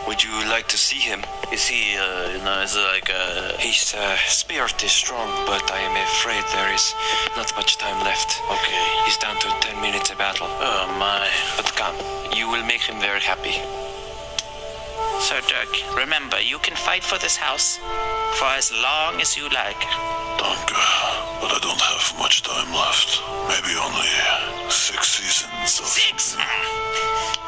Would you like to see him? Is he, is it like His spirit is strong, but I am afraid there is not much time left. Okay. He's down to 10 minutes of battle. Oh my. But come, you will make him very happy. So, Dirk, remember, you can fight for this house for as long as you like. Danke, but I don't have much time left. Maybe only 6 seasons of... 6?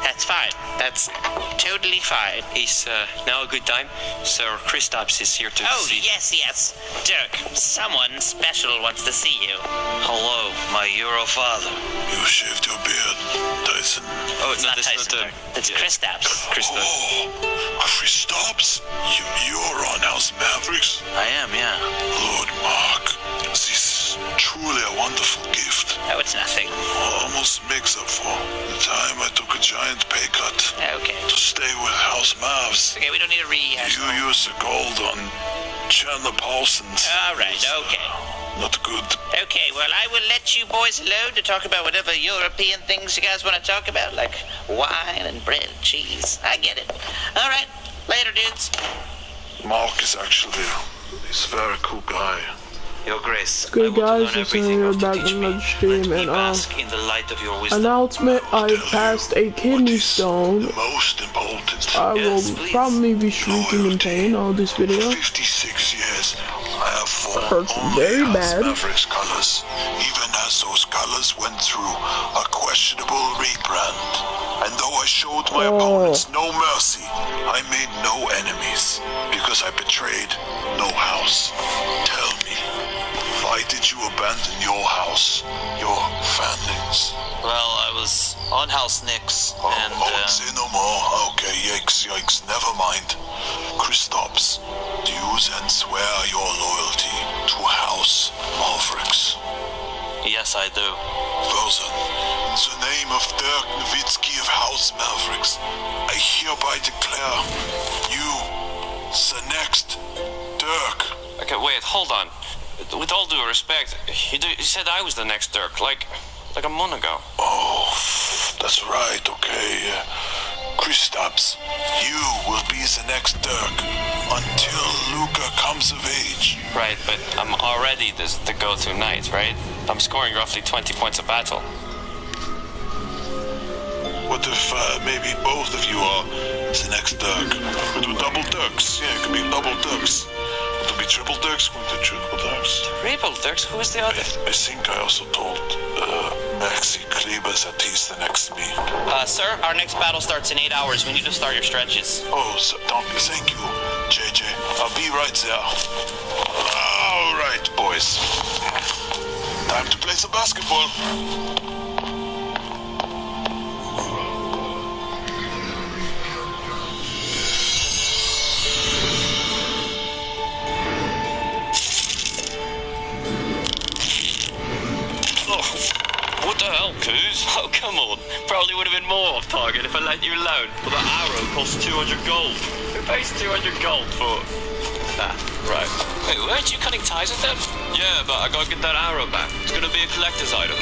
That's fine. That's totally fine. Is now a good time? Sir Kristaps is here to see... yes. Dirk, someone special wants to see you. Hello, my Euro father. You shaved your beard, Tyson. Oh, It's not Tyson, Dirk. It's Kristaps. Kristaps. Oh, Kristaps? You're on House Mavericks? I am, yeah. Lord Mark, this is truly a wonderful gift. Oh, it's nothing. Almost makes up for the time I took a giant pay cut Okay. to stay with House Mavs. Okay, we don't need to rehash. You use the gold on Chandler Parsons. All right, okay. Not good. Okay, well, I will let you boys alone to talk about whatever European things you guys want to talk about, like wine and bread and cheese. I get it. All right, later, dudes. Mark is actually... he's a very cool guy. Your Grace, Good I want to guys, learn it's everything here of back to teach in me. another stream, Let me and bask in the light of your wisdom. announcement, I passed a kidney What is stone. the most important. I will Yes, please. probably be shrieking in pain on this video. For 56 years, I have Hurts worn very only House bad. Mavericks colors, even as those colors went through a questionable rebrand. And though I showed my opponents no mercy, I made no enemies, because I betrayed no house. Tell me, why did you abandon your house, your families? Well, I was on House Nix, and Say no more. Okay, yikes, never mind. Kristaps, do you then swear your loyalty to House Mavericks? yes, I do. Well then, in the name of Dirk Nowitzki of House Mavericks, I hereby declare you the next Dirk. Okay, wait, hold on. With all due respect, you said I was the next Dirk, like a month ago. Oh, that's right, okay. Kristaps, you will be the next Dirk until Luca comes of age. Right, but I'm already the go-to knight, right? I'm scoring roughly 20 points a battle. What if maybe both of you are the next Dirk? We do double Dirks. Yeah, it could be double Dirks. It could be triple Dirks. We do triple Dirks. Triple Dirks? Who is the other? I think I also told Maxi Klebers that he's the next me. Sir, our next battle starts in 8 hours. We need to start your stretches. Oh, so, thank you, JJ. I'll be right there. All right, boys. Time to play some basketball. What the hell, Coos? Oh, come on. Probably would have been more off target if I let you alone. But the arrow costs 200 gold. Who pays 200 gold for... Ah, right. Wait, weren't you cutting ties with them? Yeah, but I gotta get that arrow back. It's gonna be a collector's item.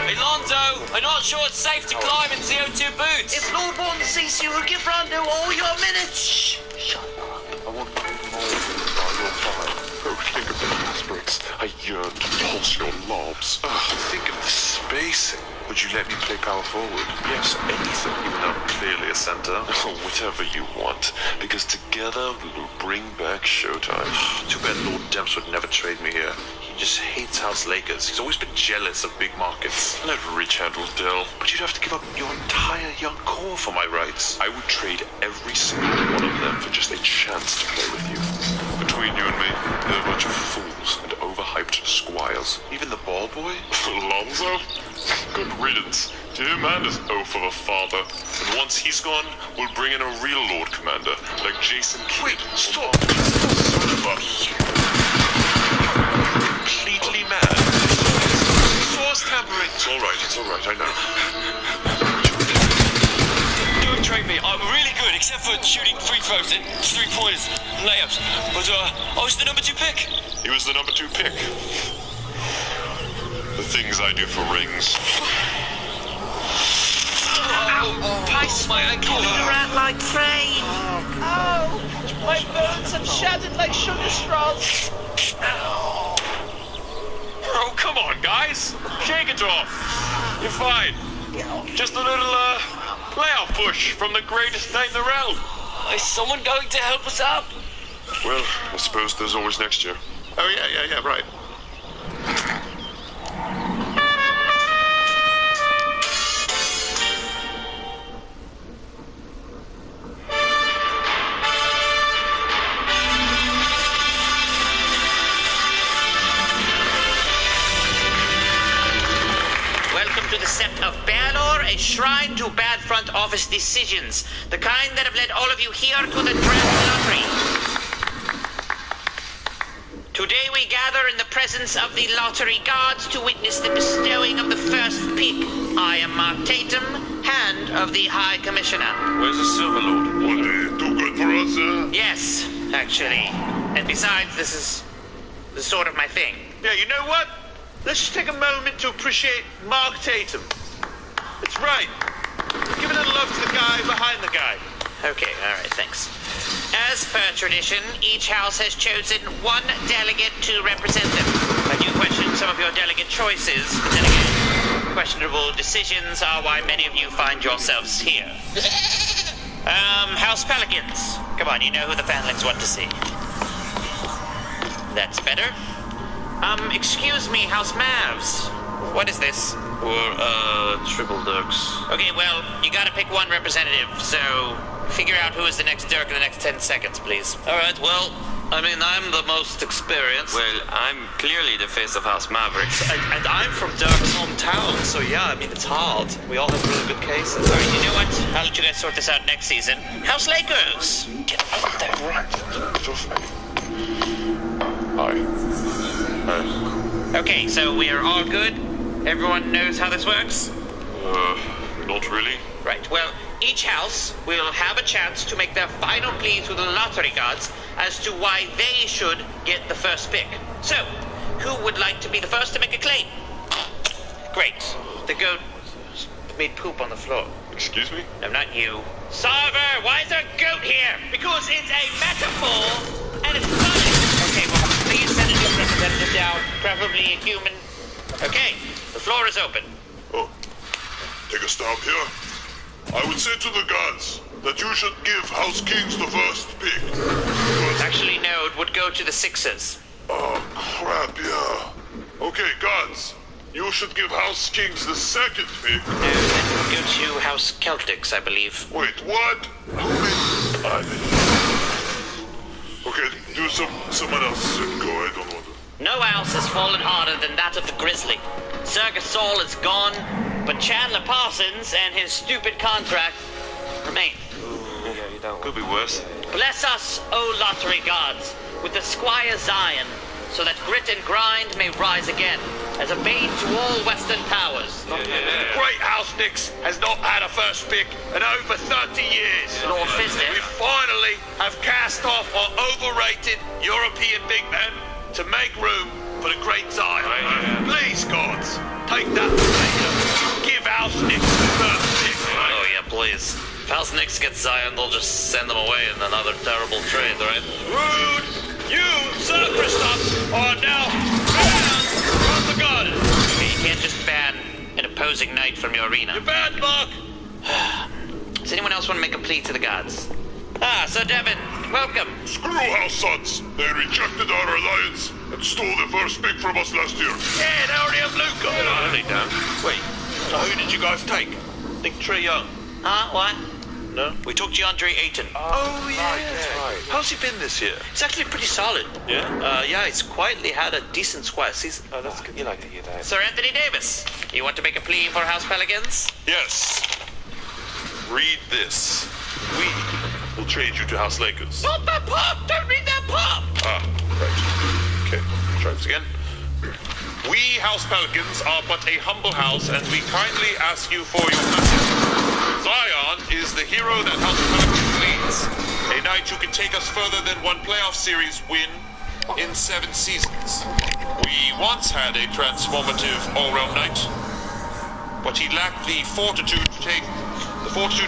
Hey, Lonzo! I'm not sure it's safe to climb in CO2 boots. If Lord Morton sees you, will give Rondo all your minutes. Shh. Shut up. I want nothing more than your fire. Oh, think of the aspirates. I yearn to pulse your lobs. Think of the spacing. Would you let me play power forward? Yes, anything, even though I'm clearly a center. Oh, whatever you want. Because together we will bring back Showtime. Too bad Lord Demps would never trade me here. He just hates House Lakers. He's always been jealous of big markets. Let Rich handle Dell. But you'd have to give up your entire young core for my rights. I would trade every single one of them for just a chance to play with you. Between you and me, they're a bunch of fools and overhyped squires. Even the ball boy? Alonzo? Good riddance. To him and his oaf of a father. And once he's gone, we'll bring in a real Lord Commander, like Jason Kidd. Wait, stop! Son of a... Completely mad. Force tampering. It's all right, I know. good, except for shooting free throws and 3-pointers and layups. But, I was the number 2 pick. He was the number 2 pick. The things I do for rings. Pice my ankle. Around like prey. Oh, my bones have shattered like sugar straws. Oh, come on, guys. Shake it off. You're fine. Just a little, playoff push from the greatest night in the realm. Is someone going to help us out? Well, I suppose there's always next year. Oh, yeah, right. Welcome to the Sept of Balor, a shrine to bad front office decisions, the kind that have led all of you here to the draft lottery. Today we gather in the presence of the lottery gods to witness the bestowing of the first pick. I am Mark Tatum, Hand of the High Commissioner. Where's the Silver Lord? What, too good for us, Yes, actually. And besides, this is sort of my thing. Yeah, you know what? Let's just take a moment to appreciate Mark Tatum. It's right. Give a little love to the guy behind the guy. Okay, all right, thanks. As per tradition, each house has chosen one delegate to represent them. I do question some of your delegate choices, but then again, questionable decisions are why many of you find yourselves here. House Pelicans. Come on, you know who the fanlings want to see. That's better. Excuse me, House Mavs. What is this? We're, triple Dirks. Okay, well, you gotta pick one representative, so figure out who is the next Dirk in the next 10 seconds, please. Alright, well, I mean, I'm the most experienced. Well, I'm clearly the face of House Mavericks. And I'm from Dirk's hometown, so yeah, I mean, it's hard. We all have really good cases. All right, you know what? I'll let you guys sort this out next season. House Lakers! Get out there. Hi. Okay, so we are all good? Everyone knows how this works? Not really. Right, well, each house will have a chance to make their final plea to the lottery gods as to why they should get the first pick. So, who would like to be the first to make a claim? Great. The goat made poop on the floor. Excuse me? No, not you. Sarver, why is there a goat here? Because it's a metaphor, and it's funny. Okay, well, please send a new representative down, preferably a human. Okay, the floor is open. Oh, take a stop here. I would say to the gods that you should give House Kings the first pick. Actually, no, it would go to the Sixers. Oh, crap, yeah. Okay, gods, you should give House Kings the second pick. No, that would go to House Celtics, I believe. Wait, what? Okay, do someone else. Go, I don't want to. No house has fallen harder than that of the Grizzly. Sir Gasol is gone, but Chandler Parsons and his stupid contract remain. Could be worse. Bless us, O lottery gods, with the Squire Zion, so that grit and grind may rise again, as a bane to all Western powers. The great House Knicks has not had a first pick in over 30 years. Lord Fizdale. We finally have cast off our overrated European big men to make room for the great Zion. Please, gods, take that later. Give House Knicks the first pick. Oh, yeah, please. If House Knicks gets Zion, they'll just send them away in another terrible trade, right? Rude! You, Sir Kristaps, are now banned from the garden. Okay, you can't just ban an opposing knight from your arena. You're banned, Mark. Does anyone else want to make a plea to the gods? Ah, Sir Devon, welcome. Screw House Suns. They rejected our alliance and stole the first pick from us last year. Yeah, they already have Luka. Really, Dan? Wait, so who did you guys take? I think Trae Young. What? No? We took DeAndre Ayton. Oh, yeah. That's right. How's he been this year? It's actually pretty solid. Yeah? Yeah, he's quietly had a decent squad season. Oh, that's good. You like to hear that. Sir Anthony Davis, you want to make a plea for House Pelicans? Yes. Read this. We will trade you to House Lakers. Not that part! Don't read that part! Ah, right. Okay, try this again. We, House Pelicans, are but a humble house, and we kindly ask you for your blessing. Zion is the hero that House Pelicans needs. guys. A night who can take us further than one playoff series win in 7 seasons. We once had a transformative all-round night, but he lacked the fortitude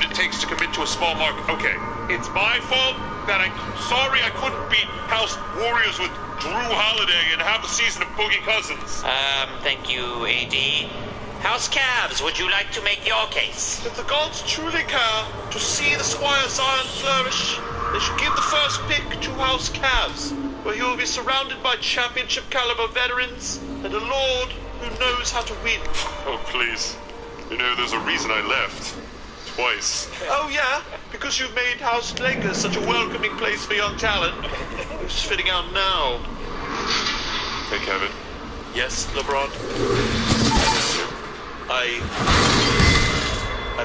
it takes to commit to a small mark. Okay, it's my fault that sorry I couldn't beat House Warriors with Drew Holiday and have a season of Boogie Cousins. Thank you, AD. House Cavs, would you like to make your case? If the gods truly care to see the Squire Zion flourish, they should give the first pick to House Cavs, where he will be surrounded by championship-caliber veterans and a lord who knows how to win. Oh, please. You know, there's a reason I left. Twice. Oh, yeah? Because you've made House Lakers such a welcoming place for young talent. Who's fitting out now? Hey, Kevin. Yes, LeBron? I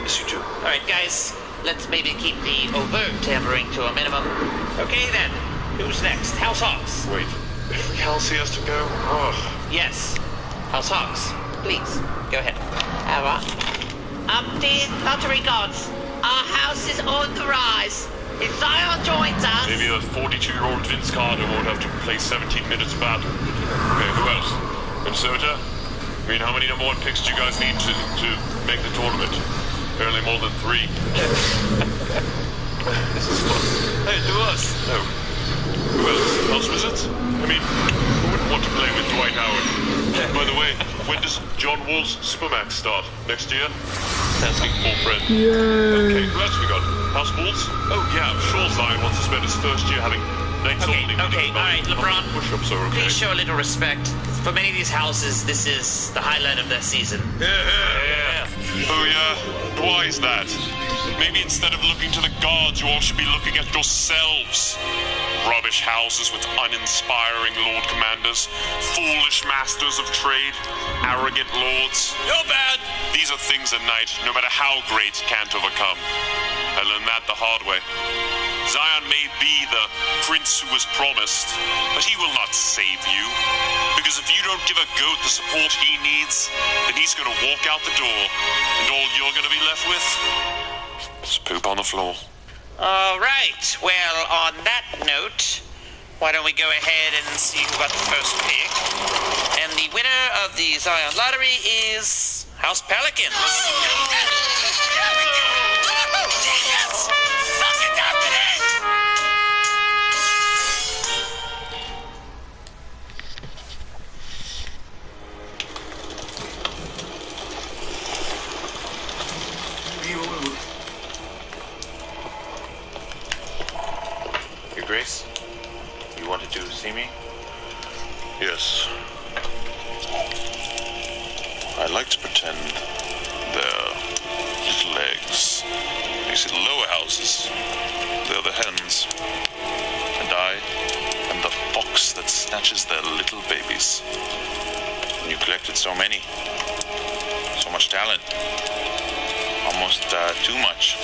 miss you too. All right, guys, let's maybe keep the overt tampering to a minimum. Okay, then. Who's next? House Hawks. Wait, every house he has to go? Oh. Yes. House Hawks, please, go ahead. Dear lottery gods, our house is on the rise. If Zion joins us... Maybe a 42-year-old Vince Carter won't have to play 17 minutes of battle. Okay, who else? Minnesota? I mean, how many number 1 picks do you guys need to make the tournament? Apparently more than 3. This is fun. Hey, do us. No. Who else? House Wizards? I mean, who wouldn't want to play with Dwight Howard? By the way, when does John Wall's Supermax start? Next year? Asking for friend. Okay, who else we got? House Bulls? Oh yeah, I'm sure Zion wants to spend his first year having nights Okay, all right, LeBron. Push-ups are okay. Please show a little respect. For many of these houses, this is the highlight of their season. Yeah. Oh yeah? Why is that? Maybe instead of looking to the gods, you all should be looking at yourselves. Rubbish houses with uninspiring lord commanders, foolish masters of trade, arrogant lords. You're bad! These are things a knight, no matter how great, can't overcome. I learned that the hard way. Zion may be the prince who was promised, but he will not save you. Because if you don't give a goat the support he needs, then he's gonna walk out the door, and all you're gonna be left with is poop on the floor. All right. Well, on that note, why don't we go ahead and see who got the first pick? And the winner of the Zion Lottery is House Pelicans. Your Grace, you wanted to see me? Yes. I like to pretend they're little eggs. You see, the lower houses, they're the hens. And I am the fox that snatches their little babies. And you collected so many. So much talent. Almost too much.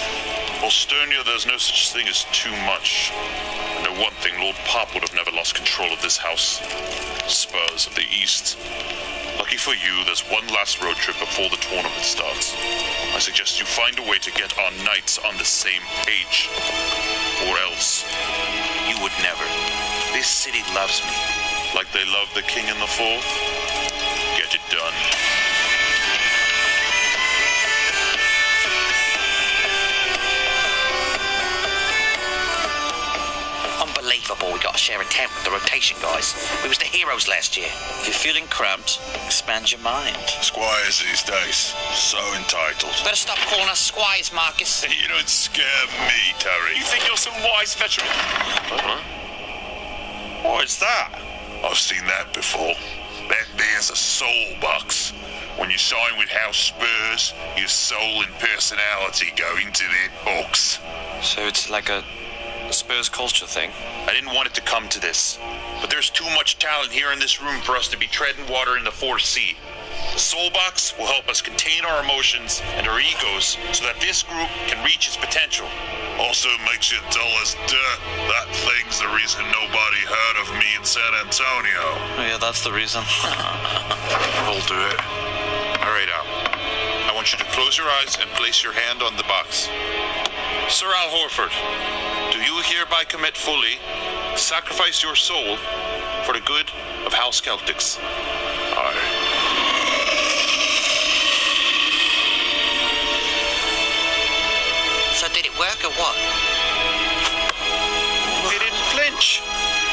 Well, Sternia, there's no such thing as too much. I know one thing, Lord Pop would have never lost control of this house. Spurs of the East. Lucky for you, there's one last road trip before the tournament starts. I suggest you find a way to get our knights on the same page. Or else, you would never. This city loves me. Like they love the king in the fourth? Get it done. Unbelievable, we got to share a tent with the rotation guys. We was the heroes last year. If you're feeling cramped, expand your mind. Squires these days, so entitled. Better stop calling us squires, Marcus. You don't scare me, Terry. You think you're some wise veteran? What's that? I've seen that before. That there's a soul box. When you sign with House Spurs, your soul and personality go into that box. So it's like a Spurs culture thing. I didn't want it to come to this, but there's too much talent here in this room for us to be treading water in the 4th sea. The soul box will help us contain our emotions and our egos so that this group can reach its potential. Also makes you dull as dirt. That thing's the reason nobody heard of me in San Antonio. Oh, yeah, that's the reason. I'll do it. All right, I want want you to close your eyes and place your hand on the box. Sir Al Horford, do you hereby commit fully, sacrifice your soul for the good of House Celtics? Aye. So did it work or what? They didn't flinch.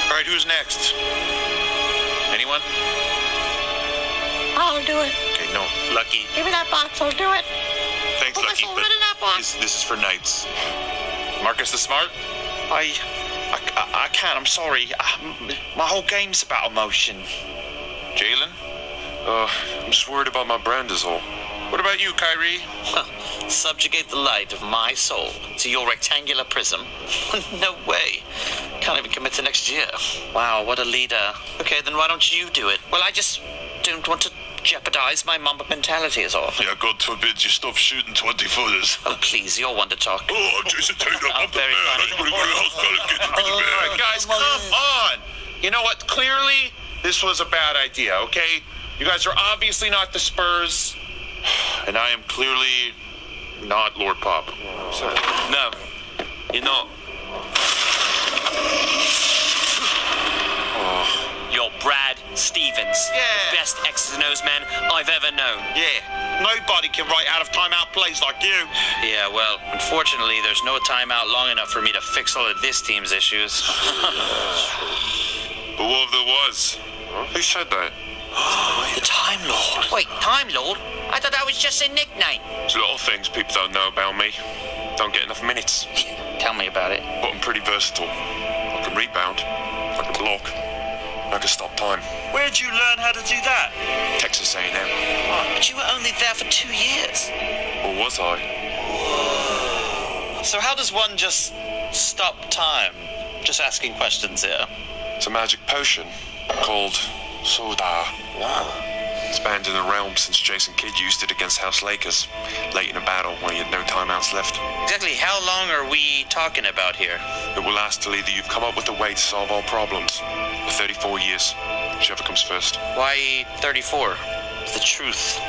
All right, who's next? Anyone? I'll do it. Okay, no. Lucky. Give me that box, I'll do it. Thanks, Put my Lucky. soul in that box. This is for Knights. Marcus the Smart? I can't, I'm sorry. My whole game's about emotion. Jalen? I'm just worried about my brand is all. What about you, Kyrie? Subjugate the light of my soul to your rectangular prism? No way. Can't even commit to next year. Wow, what a leader. Okay, then why don't you do it? Well, I just don't want to jeopardize my Mamba mentality is all. Yeah, God forbid you stop shooting 20-footers. Oh, please, you're one to talk. Oh, I'm Jason Tatum. I'm the very man. funny. I'm gonna go to the house. Gotta get to be the All man. right, guys, come on. You know what? Clearly, this was a bad idea, okay? You guys are obviously not the Spurs, and I am clearly not Lord Pop. So, No, you're not. You're Brad Stevens. Yeah. The best X's and O's man I've ever known. Yeah, nobody can write out of timeout plays like you. Yeah, well, unfortunately, there's no timeout long enough for me to fix all of this team's issues. but what if there was? Who said that? The Time Lord. Wait, Time Lord? I thought that was just a nickname. There's a lot of things people don't know about me. Don't get enough minutes, Tell me about it. but I'm pretty versatile. I can rebound, I can block, I can stop time. Where'd you learn how to do that? Texas A&M. But you were only there for 2 years. Or was I? So how does one just stop time? Just asking questions here. It's a magic potion called Soda. It's banned in the realm since Jason Kidd used it against House Lakers late in a battle when he had no timeouts left. Exactly how long are we talking about here? It will last till either you've come up with a way to solve all problems, or 34 years, whichever comes first. Why 34? It's the truth.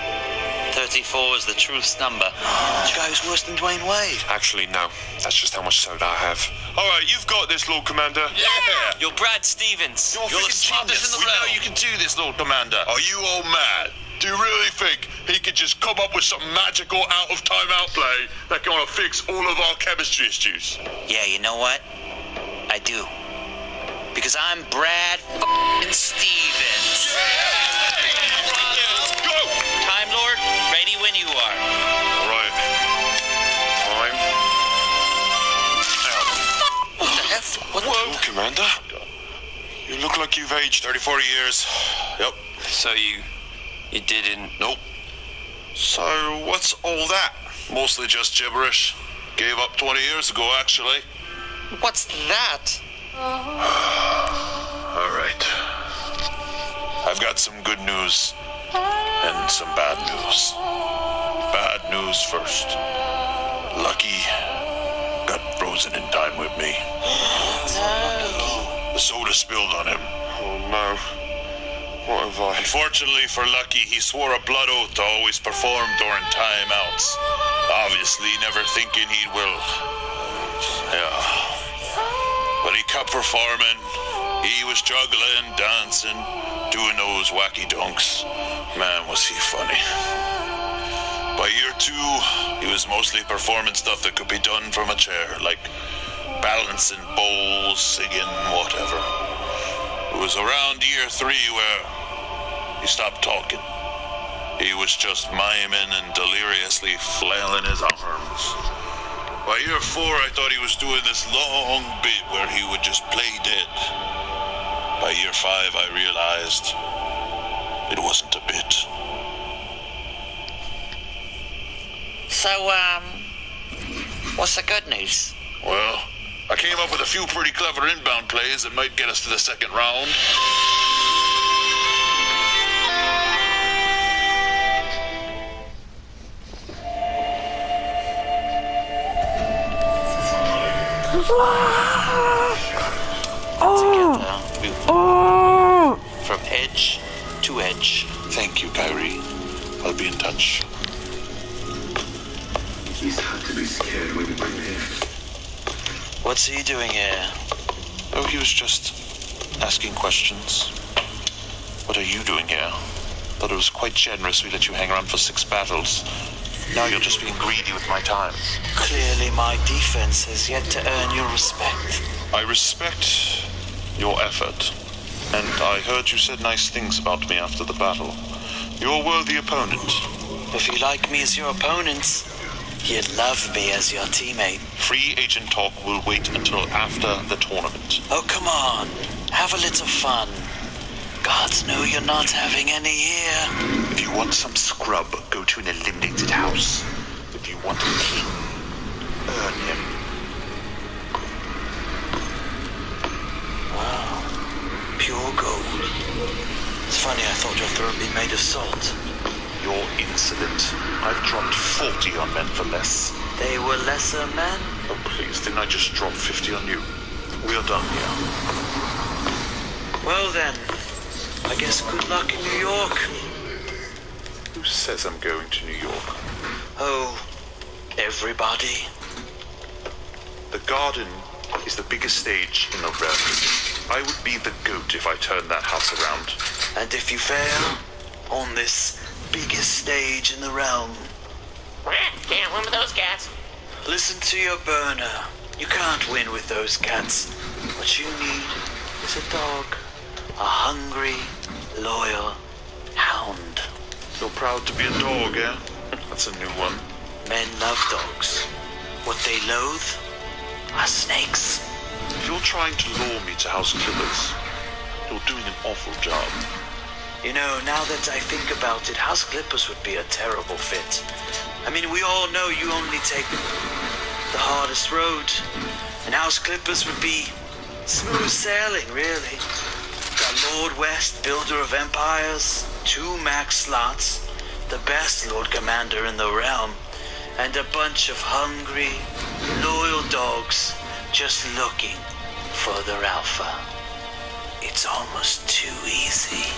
34 is the truth's number. This guy's worse than Dwayne Wade. Actually, no. That's just how much soda I have. All right, you've got this, Lord Commander. Yeah. You're Brad Stevens. You're the smartest in the we realm. know you can do this, Lord Commander. Are you all mad? Do you really think he could just come up with some magical out-of-timeout play that can fix all of our chemistry issues? Yeah, you know what? I do. Because I'm Brad f***ing Stevens. Let's go! Time Lord, ready when you are. All right. Time. What the F? What? Lord Commander. You look like you've aged 34 years. Yep. So you didn't. Nope. So, what's all that? Mostly just gibberish. Gave up 20 years ago, actually. What's that? All right. I've got some good news and some bad news. Bad news first. Lucky got frozen in time with me. The soda spilled on him. Oh, no. What have I... Unfortunately for Lucky, he swore a blood oath to always perform during timeouts. Obviously, never thinking he will. Yeah. But he kept performing. He was juggling, dancing, doing those wacky dunks. Man, was he funny. By year 2, he was mostly performing stuff that could be done from a chair, like balancing bowls, singing, whatever. It was around year 3 where he stopped talking. He was just miming and deliriously flailing his arms. By year 4, I thought he was doing this long bit where he would just play dead. By year 5, I realized it wasn't a bit. So, what's the good news? Well, I came up with a few pretty clever inbound plays that might get us to the second round. Together, we Oh! from edge to edge. Thank you, Kyrie. I'll be in touch. He's had to be scared when you bring him here. What's he doing here? Oh, he was just asking questions. What are you doing here? Thought it was quite generous we let you hang around for 6 battles. Now you're just being greedy with my time. Clearly my defense has yet to earn your respect. I respect your effort. And I heard you said nice things about me after the battle. You're a worthy opponent. If you like me as your opponent, you'd love me as your teammate. Free agent talk will wait until after the tournament. Oh, come on. Have a little fun. Gods know you're not having any here. If you want some scrub, go to an eliminated house. If you want a king, earn him. Wow. Pure gold. It's funny, I thought your throat would be made of salt. You're insolent. I've dropped 40 on men for less. They were lesser men? Oh, please, didn't I just drop 50 on you? We're done here. Well then, I guess good luck in New York. Who says I'm going to New York? Oh, everybody. The Garden is the biggest stage in the realm. I would be the goat if I turned that house around. And if you fail on this biggest stage in the realm, Can't win with those cats. listen to your burner. You can't win with those cats. What you need is a dog. A hungry, loyal hound. You're proud to be a dog, eh? That's a new one. Men love dogs. What they loathe are snakes. If you're trying to lure me to House Clippers, you're doing an awful job. You know, now that I think about it, House Clippers would be a terrible fit. I mean, we all know you only take the hardest road. And House Clippers would be smooth sailing, really. Got Lord West, builder of empires, 2 max slots, the best Lord Commander in the realm, and a bunch of hungry, loyal dogs just looking for their alpha. It's almost too easy.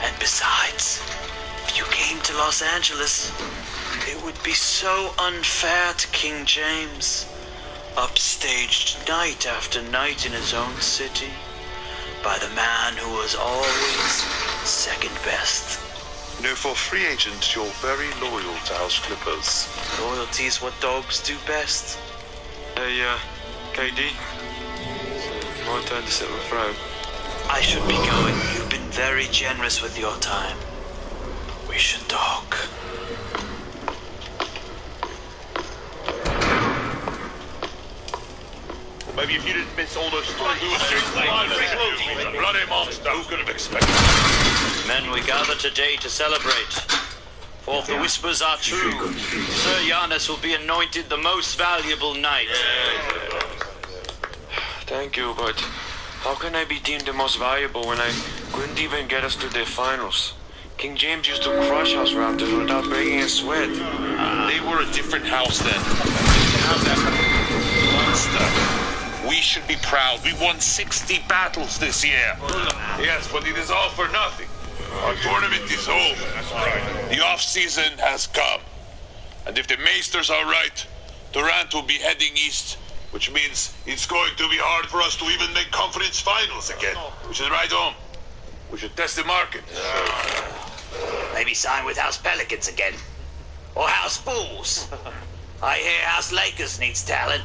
And besides, if you came to Los Angeles, it would be so unfair to King James, upstaged night after night in his own city by the man who was always second best. You know, for a free agent, you're very loyal to House Clippers. Loyalty's what dogs do best. Hey, KD. It's my turn to sit on the throne. I should be going. You've been very generous with your time. We should talk. Maybe if you didn't miss all those bloody monster, who could have expected? Men, we gather today to celebrate. For if the whispers are true, Sir Giannis will be anointed the most valuable knight. Thank you, but how can I be deemed the most valuable when I couldn't even get us to the finals? King James used to crush us Raptors without breaking a sweat. They were a different house then. How's that monster? We should be proud. We won 60 battles this year. Yes, but it is all for nothing. Our tournament is over. That's right. The off-season has come. And if the Maesters are right, Durant will be heading east, which means it's going to be hard for us to even make conference finals again. We should ride home. We should test the market. Maybe sign with House Pelicans again. Or House Bulls. I hear House Lakers needs talent.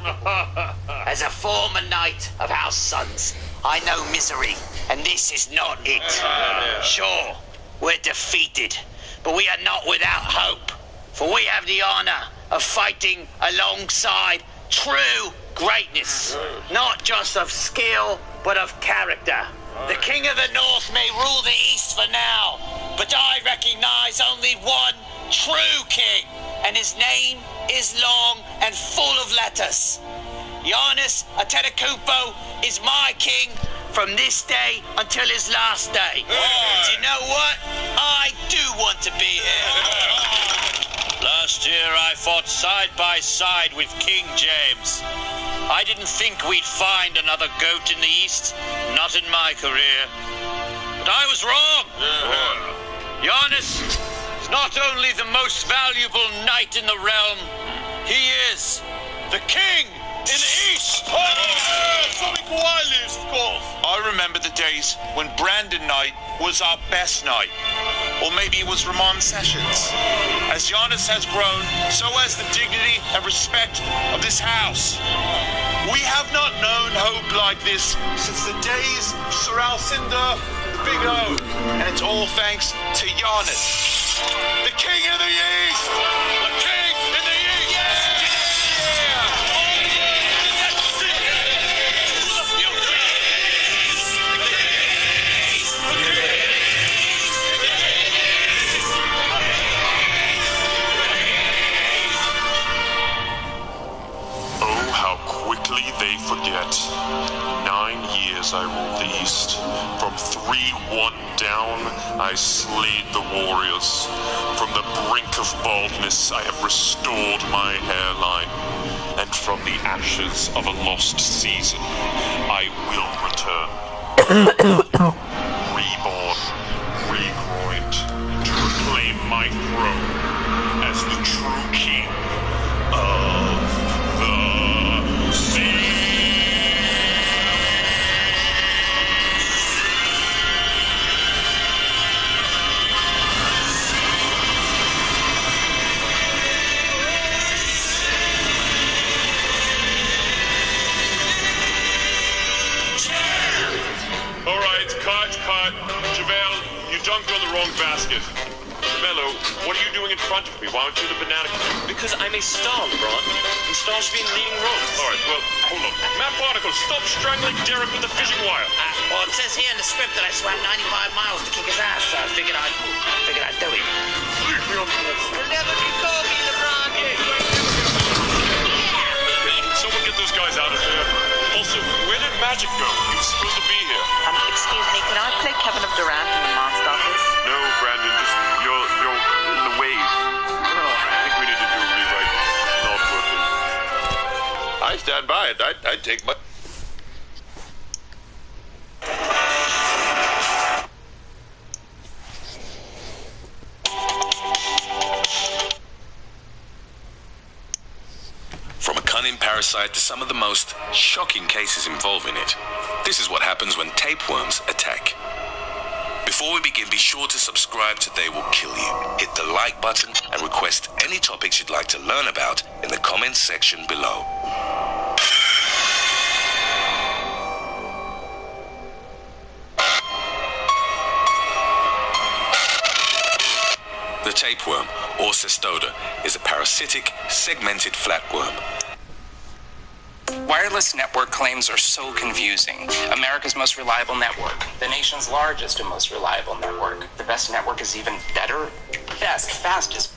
As a former knight of House Suns, I know misery, and this is not it. Sure, we're defeated, but we are not without hope. For we have the honor of fighting alongside true greatness. Not just of skill, but of character. The King of the North may rule the East for now, but I recognize only one true king, and his name is long and full of letters. Giannis Antetokounmpo is my king from this day until his last day. Do you know what? I do want to be here. Last year I fought side by side with King James. I didn't think we'd find another goat in the East, not in my career. But I was wrong. Giannis is not only the most valuable knight in the realm, he The king in the east! I remember the days when Brandon night was our best night. Or maybe it was Ramon Sessions. As Giannis has grown, so has the dignity and respect of this house. We have not known hope like this since the days of Sir Alcindor, the Big O. And it's all thanks to Giannis. The king of the east! The king in the east! Yeah! They forget. 9 years I ruled the East. From 3-1 down, I slayed the warriors. From the brink of baldness, I have restored my hairline. And from the ashes of a lost season, I will return. Reborn, regroined, to reclaim my throne as the true king of the sea. Cut. JaVale, you dunked on the wrong basket. Mello, what are you doing in front of me? Why aren't you the banana king? Because I'm a star, LeBron. And stars should be in leading roles. Alright, well, hold on. Matt Barnacle, stop strangling Derek with the fishing wire. Well, it says here in the script that I swam 95 miles to kick his ass, so I figured I'd do it. Leave me alone. You'll never be cocky, LeBron James. Someone get those guys out of there. Also, where did Magic go? He was supposed to be here. Excuse me, can I play Kevin of Durant in the Monsters? No, Brandon, just you're in the way. I think we need to do a rewrite. Not working. I stand by it. I'd take my... From a cunning parasite to some of the most shocking cases involving it. This is what happens when tapeworms attack. Before we begin, be sure to subscribe to They Will Kill You. Hit the like button and request any topics you'd like to learn about in the comments section below. The tapeworm, or Cestoda, is a parasitic, segmented flatworm. Wireless network claims are so confusing. America's most reliable network. The nation's largest and most reliable network. The best network is even better. Best, fastest.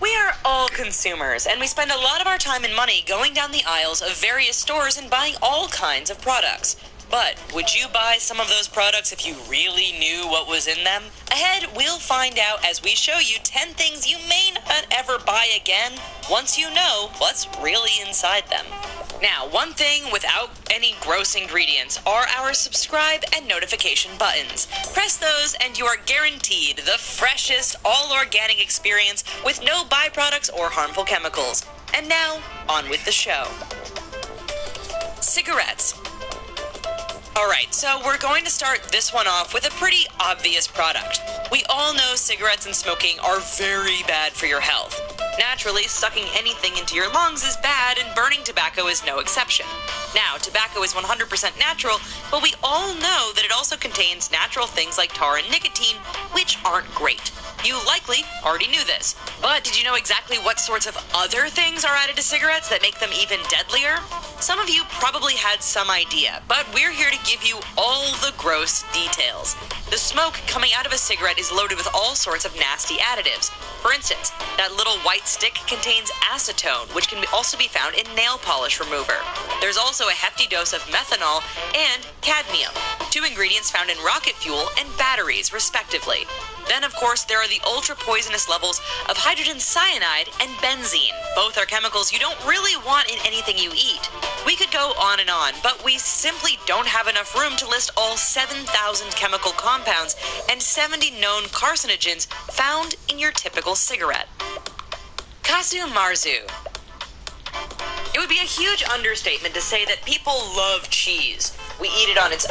We are all consumers, and we spend a lot of our time and money going down the aisles of various stores and buying all kinds of products. But would you buy some of those products if you really knew what was in them? Ahead, we'll find out as we show you 10 things you may not ever buy again once you know what's really inside them. Now, one thing without any gross ingredients are our subscribe and notification buttons. Press those and you are guaranteed the freshest, all-organic experience with no byproducts or harmful chemicals. And now, on with the show. Cigarettes. Alright, so we're going to start this one off with a pretty obvious product. We all know cigarettes and smoking are very bad for your health. Naturally, sucking anything into your lungs is bad, and burning tobacco is no exception. Now, tobacco is 100% natural, but we all know that it also contains natural things like tar and nicotine, which aren't great. You likely already knew this, but did you know exactly what sorts of other things are added to cigarettes that make them even deadlier? Some of you probably had some idea, but we're here to give you all the gross details. The smoke coming out of a cigarette is loaded with all sorts of nasty additives. For instance, that little white stick contains acetone, which can also be found in nail polish remover. There's also a hefty dose of methanol and cadmium, two ingredients found in rocket fuel and batteries, respectively. Then, of course, there are the ultra-poisonous levels of hydrogen cyanide and benzene. Both are chemicals you don't really want in anything you eat. We could go on and on, but we simply don't have enough room to list all 7,000 chemical compounds and 70 known carcinogens found in your typical cigarette. Kasu Marzu. It would be a huge understatement to say that people love cheese. We eat it on its